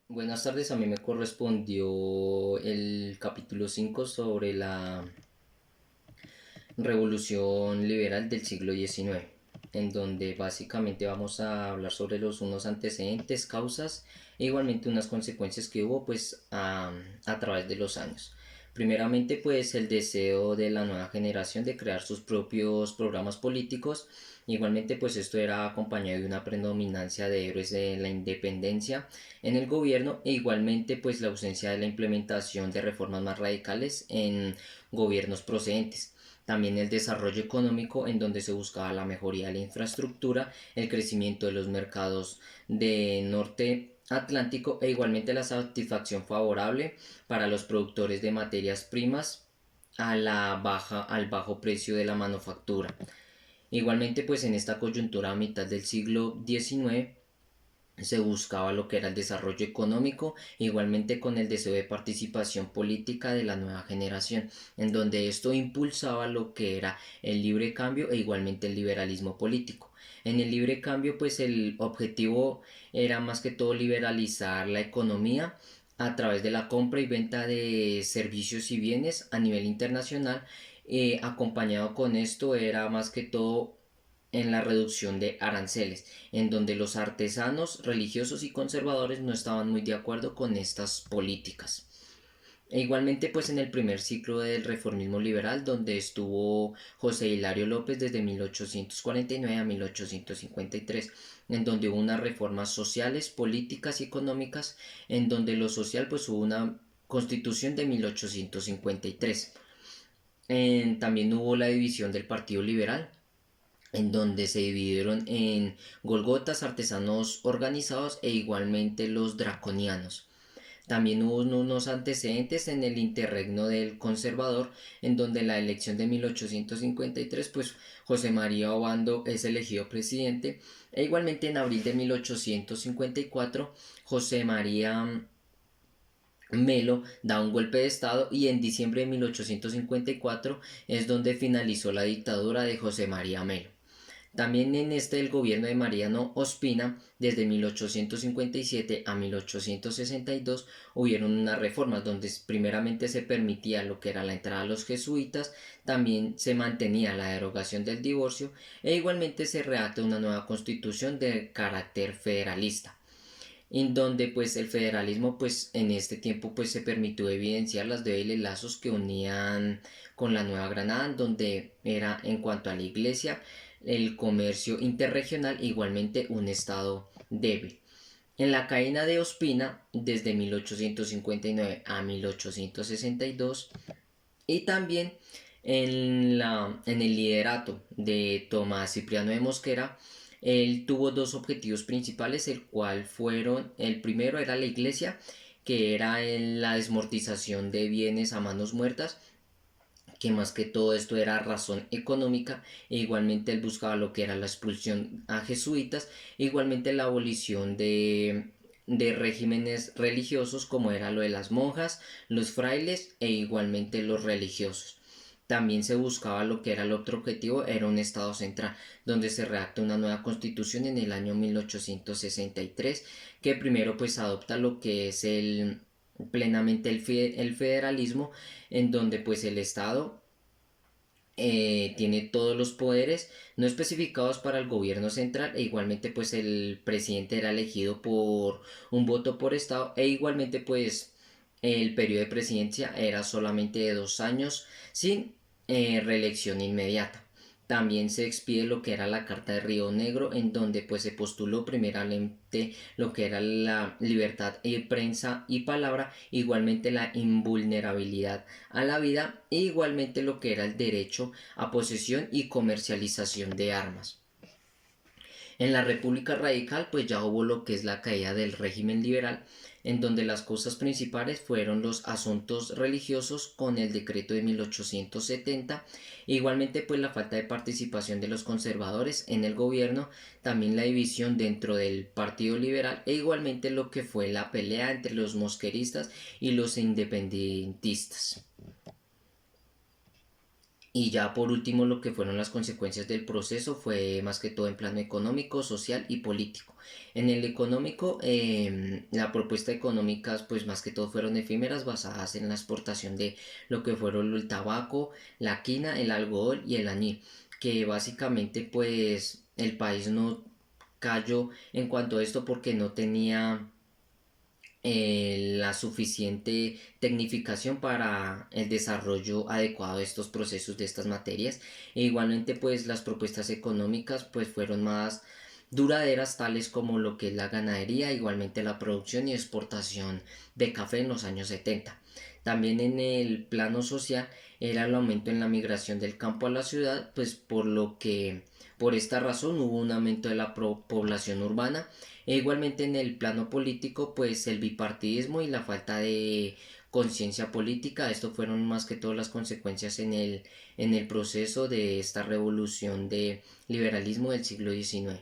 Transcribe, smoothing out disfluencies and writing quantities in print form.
Buenas tardes, a mí me correspondió el capítulo 5 sobre la revolución liberal del siglo XIX, en donde básicamente vamos a hablar sobre unos antecedentes, causas e igualmente unas consecuencias que hubo pues a través de los años. Primeramente pues el deseo de la nueva generación de crear sus propios programas políticos. Igualmente pues esto era acompañado de una predominancia de héroes de la independencia en el gobierno e igualmente pues la ausencia de la implementación de reformas más radicales en gobiernos procedentes. También el desarrollo económico, en donde se buscaba la mejoría de la infraestructura, el crecimiento de los mercados de norte atlántico e igualmente la satisfacción favorable para los productores de materias primas al bajo precio de la manufactura. Igualmente pues en esta coyuntura a mitad del siglo XIX se buscaba lo que era el desarrollo económico, igualmente con el deseo de participación política de la nueva generación, en donde esto impulsaba lo que era el libre cambio e igualmente el liberalismo político. En el libre cambio, pues el objetivo era más que todo liberalizar la economía a través de la compra y venta de servicios y bienes a nivel internacional. Acompañado con esto era más que todo en la reducción de aranceles, en donde los artesanos, religiosos y conservadores no estaban muy de acuerdo con estas políticas. E igualmente pues en el primer ciclo del reformismo liberal donde estuvo José Hilario López desde 1849 a 1853, en donde hubo unas reformas sociales, políticas y económicas, en donde lo social pues hubo una constitución de 1853. También hubo la división del Partido Liberal, en donde se dividieron en Golgotas, artesanos organizados e igualmente los draconianos. También hubo unos antecedentes en el interregno del conservador, en donde la elección de 1853, pues José María Obando es elegido presidente, e igualmente en abril de 1854, José María Melo da un golpe de estado y en diciembre de 1854 es donde finalizó la dictadura de José María Melo. También en el gobierno de Mariano Ospina, desde 1857 a 1862, hubieron unas reformas donde primeramente se permitía lo que era la entrada a los jesuitas, también se mantenía la derogación del divorcio e igualmente se redacta una nueva constitución de carácter federalista, en donde pues el federalismo pues en este tiempo pues se permitió evidenciar las débiles lazos que unían con la Nueva Granada, donde era en cuanto a la iglesia, el comercio interregional, igualmente un estado débil. En la cadena de Ospina, desde 1859 a 1862, y también en el liderato de Tomás Cipriano de Mosquera, él tuvo dos objetivos principales, el cual fueron, el primero era la iglesia, que era en la desmortización de bienes a manos muertas, que más que todo esto era razón económica, e igualmente él buscaba lo que era la expulsión a jesuitas, e igualmente la abolición de regímenes religiosos como era lo de las monjas, los frailes e igualmente los religiosos. También se buscaba lo que era el otro objetivo, era un estado central, donde se redacta una nueva constitución en el año 1863, que primero pues adopta lo que es plenamente el federalismo, en donde pues el Estado tiene todos los poderes no especificados para el gobierno central, e igualmente pues el presidente era elegido por un voto por estado, e igualmente pues el periodo de presidencia era solamente de 2 años sin reelección inmediata. También se expide lo que era la Carta de Río Negro, en donde pues se postuló primeramente lo que era la libertad de prensa y palabra, igualmente la invulnerabilidad a la vida e igualmente lo que era el derecho a posesión y comercialización de armas. En la República Radical pues ya hubo lo que es la caída del régimen liberal, en donde las causas principales fueron los asuntos religiosos con el decreto de 1870, igualmente pues la falta de participación de los conservadores en el gobierno, también la división dentro del Partido Liberal e igualmente lo que fue la pelea entre los mosqueristas y los independentistas. Y ya por último lo que fueron las consecuencias del proceso fue más que todo en plano económico, social y político. En el económico, la propuesta económica pues más que todo fueron efímeras basadas en la exportación de lo que fueron el tabaco, la quina, el algodón y el añil, que básicamente pues el país no cayó en cuanto a esto porque no tenía la suficiente tecnificación para el desarrollo adecuado de estos procesos de estas materias. E igualmente pues las propuestas económicas pues fueron más duraderas, tales como lo que es la ganadería, igualmente la producción y exportación de café en los años 70. También en el plano social era el aumento en la migración del campo a la ciudad, pues por lo que por esta razón hubo un aumento de la población urbana. E igualmente en el plano político, pues el bipartidismo y la falta de conciencia política, esto fueron más que todas las consecuencias en el proceso de esta revolución de liberalismo del siglo XIX.